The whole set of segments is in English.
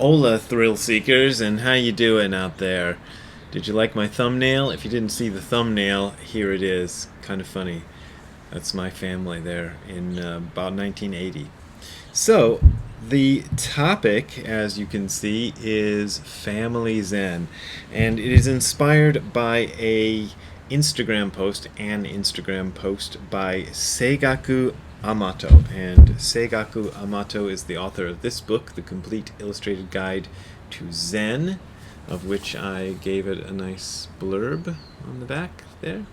Hola, thrill seekers, and how you doing out there? Did you like my thumbnail? If you didn't see the thumbnail, here it is. Kind of funny. That's my family there in about 1980. So, the topic, as you can see, is Family Zen, and it is inspired by an Instagram post by Seigaku Amato. And Seigaku Amato is the author of this book, The Complete Illustrated Guide to Zen, of which I gave it a nice blurb on the back there.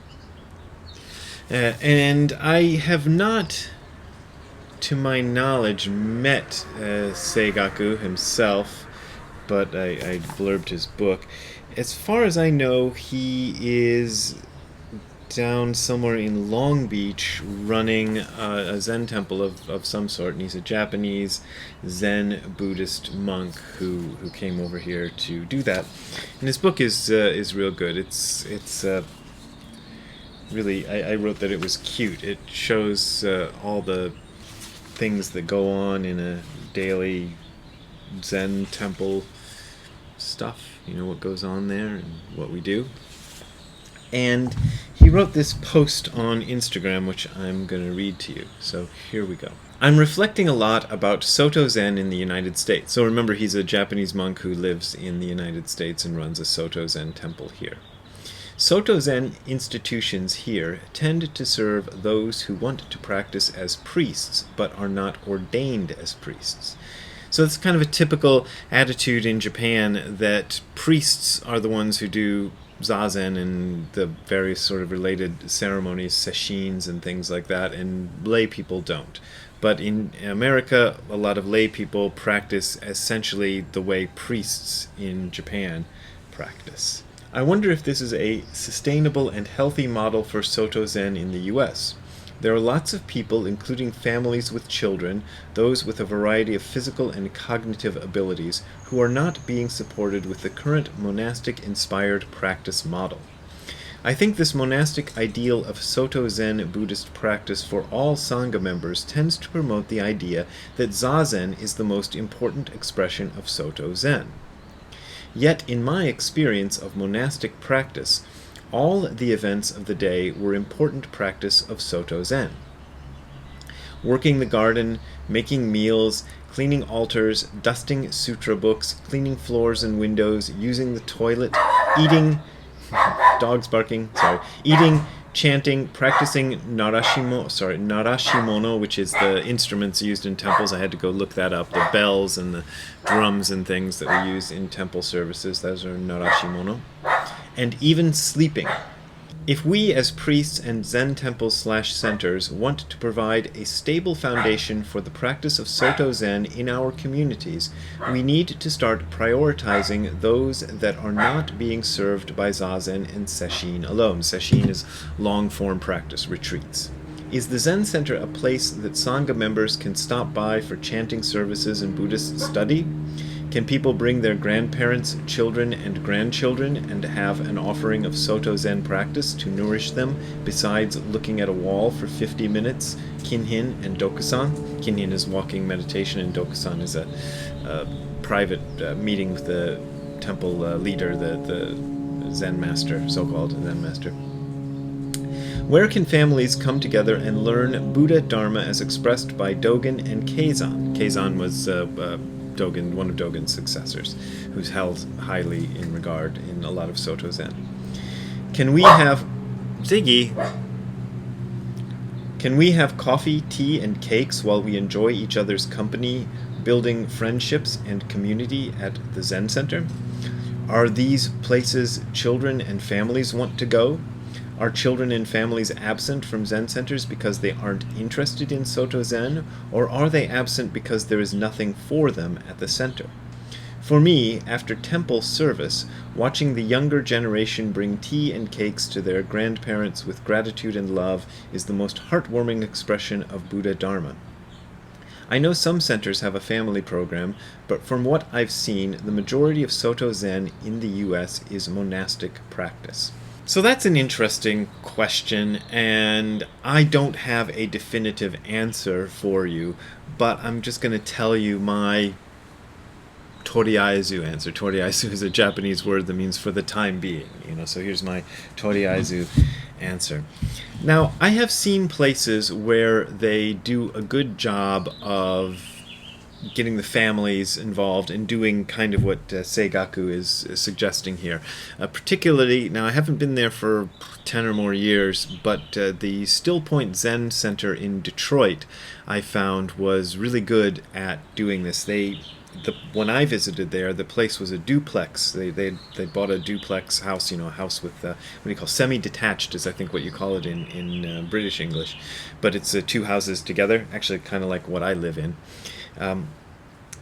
And I have not, to my knowledge, met Seigaku himself, but I blurbed his book. As far as I know, he is down somewhere in Long Beach running a Zen temple of some sort, and he's a Japanese Zen Buddhist monk who came over here to do that. And his book is real good. It's really, I wrote that it was cute. It shows all the things that go on in a daily Zen temple stuff, what goes on there and what we do. And he wrote this post on Instagram, which I'm going to read to you. So here we go. I'm reflecting a lot about Soto Zen in the United States. So remember, he's a Japanese monk who lives in the United States and runs a Soto Zen temple here. Soto Zen institutions here tend to serve those who want to practice as priests but are not ordained as priests. So it's kind of a typical attitude in Japan that priests are the ones who do zazen and the various sort of related ceremonies, sesshin and things like that, and lay people don't. But in America, a lot of lay people practice essentially the way priests in Japan practice. I wonder if this is a sustainable and healthy model for Soto Zen in the US. There are lots of people, including families with children, those with a variety of physical and cognitive abilities, who are not being supported with the current monastic-inspired practice model. I think this monastic ideal of Soto Zen Buddhist practice for all Sangha members tends to promote the idea that Zazen is the most important expression of Soto Zen. Yet, in my experience of monastic practice, all the events of the day were important practice of Soto Zen. Working the garden, making meals, cleaning altars, dusting sutra books, cleaning floors and windows, using the toilet, eating, eating, chanting, practicing narashimono, which is the instruments used in temples. I had to go look that up. The bells and the drums and things that we use in temple services, those are narashimono. And even sleeping. If we as priests and Zen temples/centers want to provide a stable foundation for the practice of Soto Zen in our communities, we need to start prioritizing those that are not being served by Zazen and Sesshin alone. Sesshin is long-form practice, retreats. Is the Zen Center a place that Sangha members can stop by for chanting services and Buddhist study? Can people bring their grandparents, children, and grandchildren and have an offering of Soto Zen practice to nourish them besides looking at a wall for 50 minutes, kinhin and dokusan? Kinhin is walking meditation and dokusan is a private meeting with the temple leader, the Zen master, so-called Zen master. Where can families come together and learn Buddha Dharma as expressed by Dogen and Keizan? Keizan was Dogen, one of Dogen's successors, who's held highly in regard in a lot of Soto Zen. Can we have coffee, tea, and cakes while we enjoy each other's company, building friendships and community at the Zen Center? Are these places children and families want to go? Are children and families absent from Zen centers because they aren't interested in Soto Zen, or are they absent because there is nothing for them at the center? For me, after temple service, watching the younger generation bring tea and cakes to their grandparents with gratitude and love is the most heartwarming expression of Buddha Dharma. I know some centers have a family program, but from what I've seen, the majority of Soto Zen in the US is monastic practice. So that's an interesting question, and I don't have a definitive answer for you, but I'm just going to tell you my toriaizu answer. Toriaizu is a Japanese word that means for the time being. So here's my toriaizu answer. Now, I have seen places where they do a good job of getting the families involved and doing kind of what Seigaku is suggesting here. Particularly, now I haven't been there for 10 or more years, but the Still Point Zen Center in Detroit, I found, was really good at doing this. When I visited there, the place was a duplex. They bought a duplex house, a house with what do you call, semi-detached is I think what you call it in British English, but it's two houses together, actually kind of like what I live in.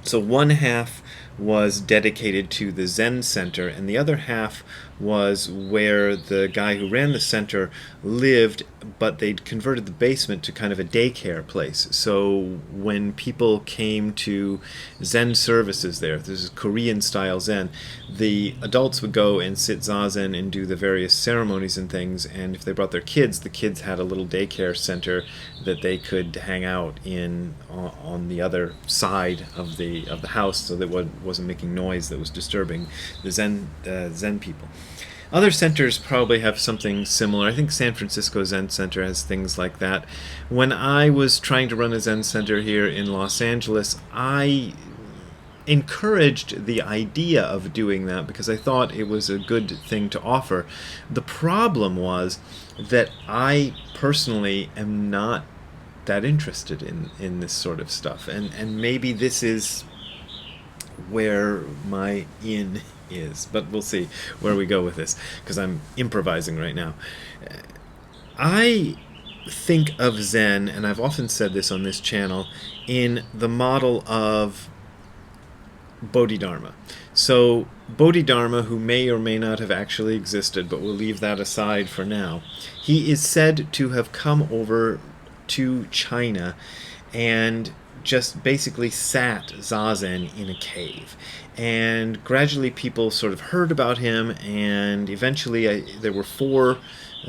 So one half was dedicated to the Zen Center, and the other half was where the guy who ran the center lived, but they'd converted the basement to kind of a daycare place. So when people came to Zen services there, this is Korean-style Zen, the adults would go and sit Zazen and do the various ceremonies and things, and if they brought their kids, the kids had a little daycare center that they could hang out in on the other side of the house, so that wasn't making noise that was disturbing the Zen people. Other centers probably have something similar. I think San Francisco Zen Center has things like that. When I was trying to run a Zen Center here in Los Angeles, I encouraged the idea of doing that because I thought it was a good thing to offer. The problem was that I personally am not that interested in this sort of stuff, and maybe this is where my in is, but we'll see where we go with this because I'm improvising right now. I think of Zen, and I've often said this on this channel, in the model of Bodhidharma. So Bodhidharma, who may or may not have actually existed, but we'll leave that aside for now, he is said to have come over to China and just basically sat Zazen in a cave. And gradually people sort of heard about him, and eventually there were 4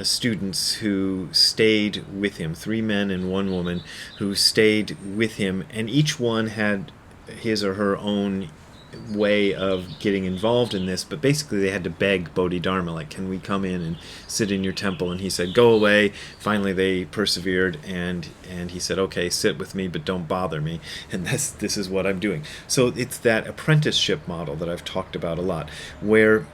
students who stayed with him, 3 men and 1 woman who stayed with him, and each one had his or her own way of getting involved in this, but basically they had to beg Bodhidharma, like, can we come in and sit in your temple? And he said, go away. Finally they persevered, and he said, okay, sit with me, but don't bother me, and this is what I'm doing. So it's that apprenticeship model that I've talked about a lot, where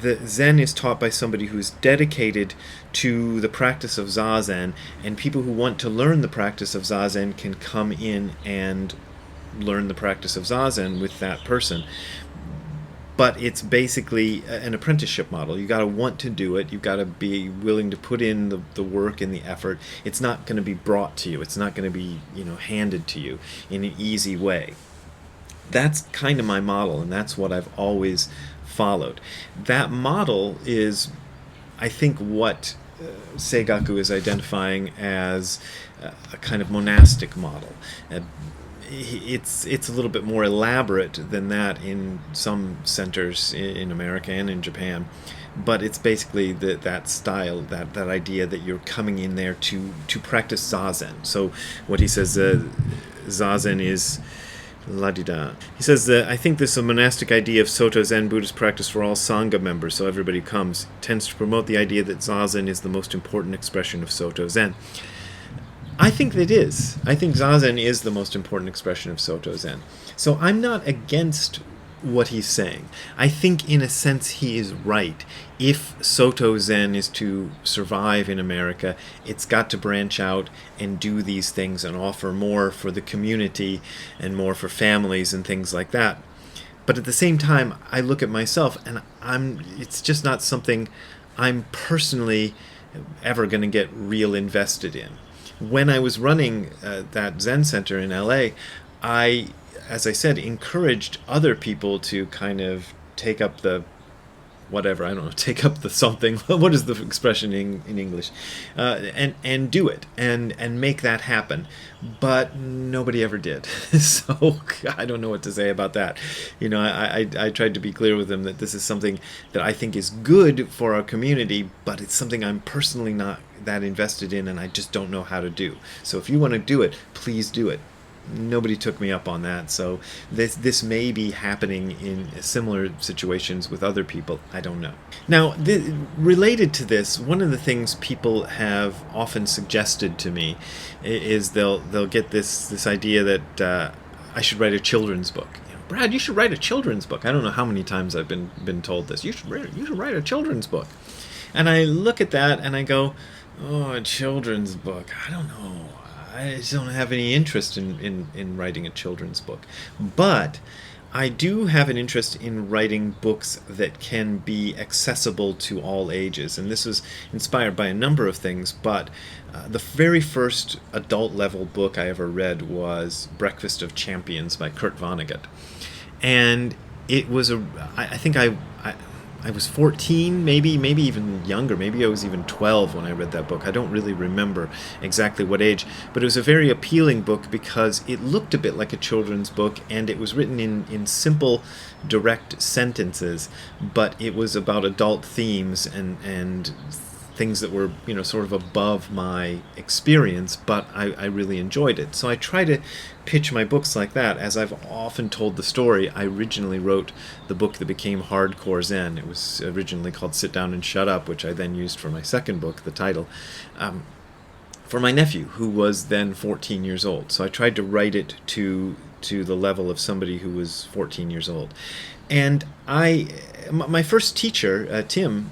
the Zen is taught by somebody who's dedicated to the practice of Zazen, and people who want to learn the practice of Zazen can come in and learn the practice of Zazen with that person. But it's basically an apprenticeship model. You got to want to do it. You've got to be willing to put in the work and the effort. It's not going to be brought to you. It's not going to be, handed to you in an easy way. That's kind of my model, and that's what I've always followed. That model is, I think, what Seigaku is identifying as a kind of monastic model. It's a little bit more elaborate than that in some centers in America and in Japan, but it's basically that style, that idea that you're coming in there to practice Zazen. So what he says, Zazen is la-di-da. He says that I think this is a monastic idea of Soto Zen Buddhist practice for all Sangha members, so everybody comes, tends to promote the idea that Zazen is the most important expression of Soto Zen. I think it is. I think Zazen is the most important expression of Soto Zen. So I'm not against what he's saying. I think in a sense he is right. If Soto Zen is to survive in America, it's got to branch out and do these things and offer more for the community and more for families and things like that. But at the same time, I look at myself and it's just not something I'm personally ever going to get real invested in. When I was running that Zen Center in LA, I, as I said, encouraged other people to kind of take up the whatever, I don't know, take up the something, what is the expression in English, and do it, and make that happen. But nobody ever did. So I don't know what to say about that. I tried to be clear with them that this is something that I think is good for our community, but it's something I'm personally not that invested in, and I just don't know how to do. So if you want to do it, please do it. nobody took me up on that. So this may be happening in similar situations with other people. I don't know. Now, related to this, one of the things people have often suggested to me is they'll get this idea that I should write a children's book. Brad, you should write a children's book. I don't know how many times I've been told this. You should write a children's book. And I look at that and I go, oh, a children's book. I don't know. I just don't have any interest in writing a children's book. But I do have an interest in writing books that can be accessible to all ages. And this was inspired by a number of things, but the very first adult-level book I ever read was Breakfast of Champions by Kurt Vonnegut. And it was I think I was 14, maybe even younger. Maybe I was even 12 when I read that book. I don't really remember exactly what age, but it was a very appealing book because it looked a bit like a children's book, and it was written in simple, direct sentences, but it was about adult themes and things that were, sort of above my experience, but I really enjoyed it. So I try to pitch my books like that. As I've often told the story, I originally wrote the book that became Hardcore Zen. It was originally called Sit Down and Shut Up, which I then used for my second book, the title, for my nephew, who was then 14 years old. So I tried to write it to the level of somebody who was 14 years old. And my first teacher, Tim,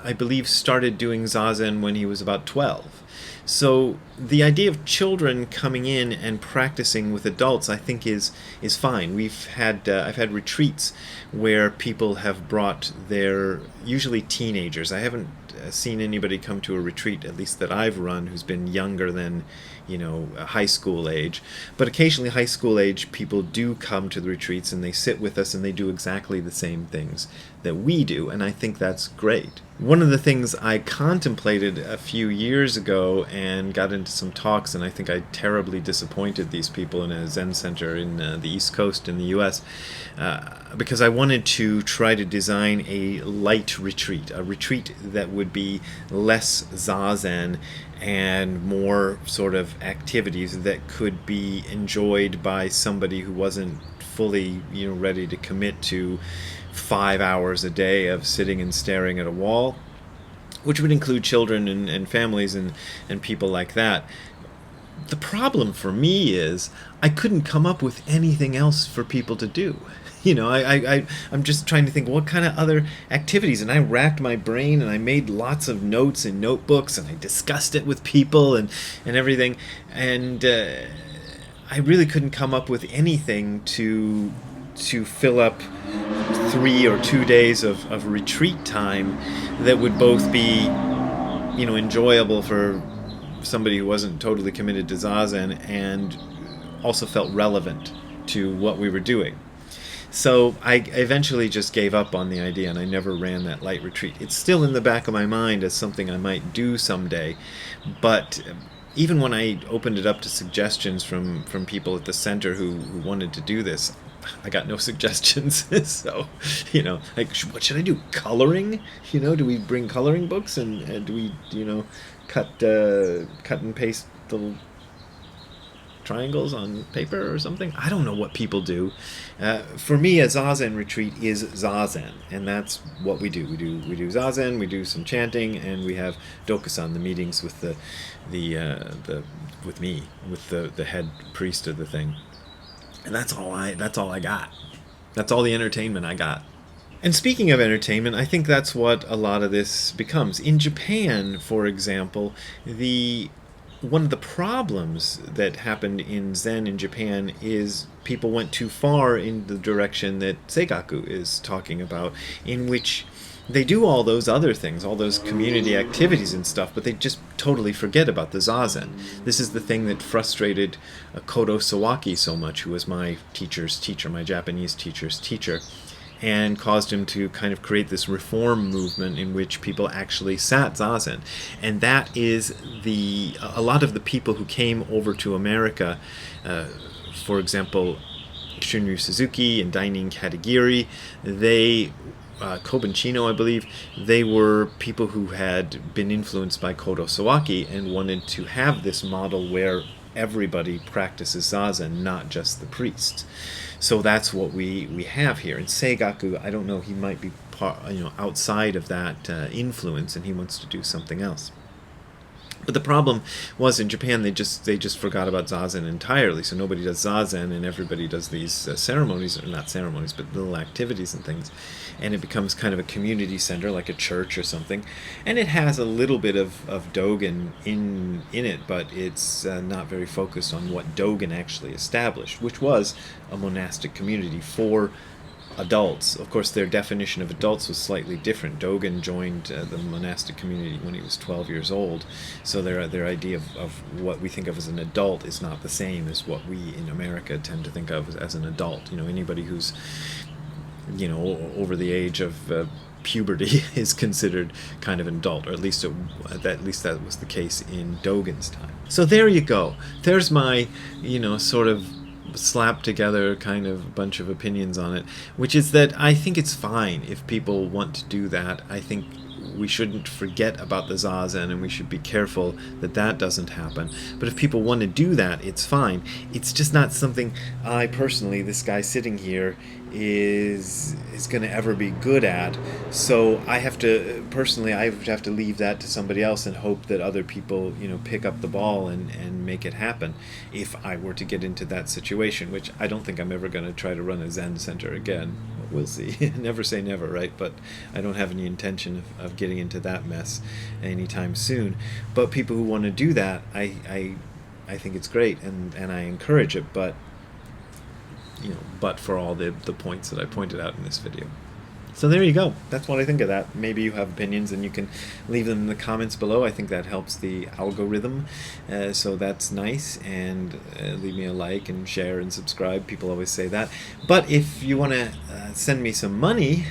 I believe started doing Zazen when he was about 12. So the idea of children coming in and practicing with adults, I think, is fine. I've had retreats where people have brought their, usually teenagers. I haven't seen anybody come to a retreat, at least that I've run, who's been younger than, high school age. But occasionally high school age people do come to the retreats and they sit with us and they do exactly the same things that we do, and I think that's great. One of the things I contemplated a few years ago and got into some talks, and I think I terribly disappointed these people in a Zen Center in the East Coast in the US, because I wanted to try to design a light retreat, a retreat that would be less Zazen and more sort of activities that could be enjoyed by somebody who wasn't fully, ready to commit to 5 hours a day of sitting and staring at a wall, which would include children and families and people like that. The problem for me is I couldn't come up with anything else for people to do. I'm just trying to think what kind of other activities, and I racked my brain and I made lots of notes and notebooks and I discussed it with people and everything, and I really couldn't come up with anything to fill up 3 or 2 days of retreat time that would both be, enjoyable for somebody who wasn't totally committed to Zazen and also felt relevant to what we were doing. So I eventually just gave up on the idea and I never ran that light retreat. It's still in the back of my mind as something I might do someday, but even when I opened it up to suggestions from people at the center who wanted to do this, I got no suggestions. So, like, what should I do? Coloring? Do we bring coloring books and do we, cut and paste little triangles on paper or something? I don't know what people do. For me, a Zazen retreat is Zazen, and that's what we do. We do Zazen, we do some chanting, and we have Dokusan, the meetings with the head priest of the thing. And that's all I got. That's all the entertainment I got. And speaking of entertainment, I think that's what a lot of this becomes. In Japan, for example, one of the problems that happened in Zen in Japan is people went too far in the direction that Seigaku is talking about, in which they do all those other things, all those community activities and stuff, but they just totally forget about the Zazen. This is the thing that frustrated Kodo Sawaki so much, who was my teacher's teacher, my Japanese teacher's teacher, and caused him to kind of create this reform movement in which people actually sat Zazen. And that is a lot of the people who came over to America, for example, Shunryu Suzuki and Dainin Katagiri, Kobanchino, I believe, they were people who had been influenced by Kodo Sawaki and wanted to have this model where everybody practices Zazen, not just the priests. So that's what we have here. And Seigaku, I don't know, he might be outside of that influence, and he wants to do something else. But the problem was in Japan they just forgot about Zazen entirely. So nobody does Zazen, and everybody does these ceremonies, or not ceremonies, but little activities and things. And it becomes kind of a community center, like a church or something. And it has a little bit of Dogen in it, but it's not very focused on what Dogen actually established, which was a monastic community for adults. Of course, their definition of adults was slightly different. Dogen joined the monastic community when he was 12 years old, so their idea of what we think of as an adult is not the same as what we in America tend to think of as an adult. Anybody who's over the age of puberty is considered kind of an adult, or at least that was the case in Dogen's time. So there you go. There's my sort of slapped together kind of bunch of opinions on it, which is that I think it's fine if people want to do that. I think we shouldn't forget about the Zazen, and we should be careful that doesn't happen. But if people want to do that, it's fine. It's just not something I personally, this guy sitting here, is going to ever be good at. So I have to leave that to somebody else and hope that other people pick up the ball and make it happen. If I were to get into that situation, which I don't think I'm ever going to try to run a Zen Center again. We'll see. Never say never, right? But I don't have any intention of getting into that mess anytime soon. But people who want to do that, I think it's great, and I encourage it, but for all the points that I pointed out in this video. So there you go. That's what I think of that. Maybe you have opinions, and you can leave them in the comments below. I think that helps the algorithm, so that's nice. And leave me a like and share and subscribe. People always say that. But if you want to send me some money,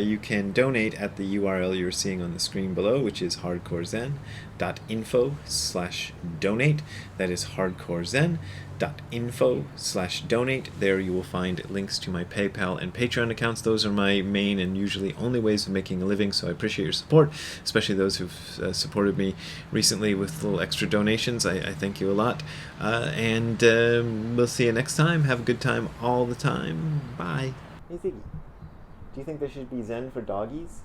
you can donate at the URL you're seeing on the screen below, which is hardcorezen.info/donate. That is hardcorezen.info/donate. There you will find links to my PayPal and Patreon accounts. Those are my main and usually only ways of making a living, so I appreciate your support, especially those who've supported me recently with little extra donations. I thank you a lot, and we'll see you next time. Have a good time all the time. Bye. Hey Ziggy, do you think there should be Zen for doggies?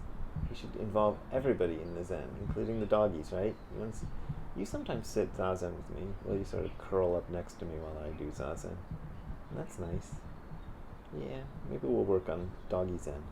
You should involve everybody in the Zen, including the doggies, right? You sometimes sit Zazen with me. Well, you sort of curl up next to me while I do Zazen. That's nice. Yeah, maybe we'll work on doggy Zen.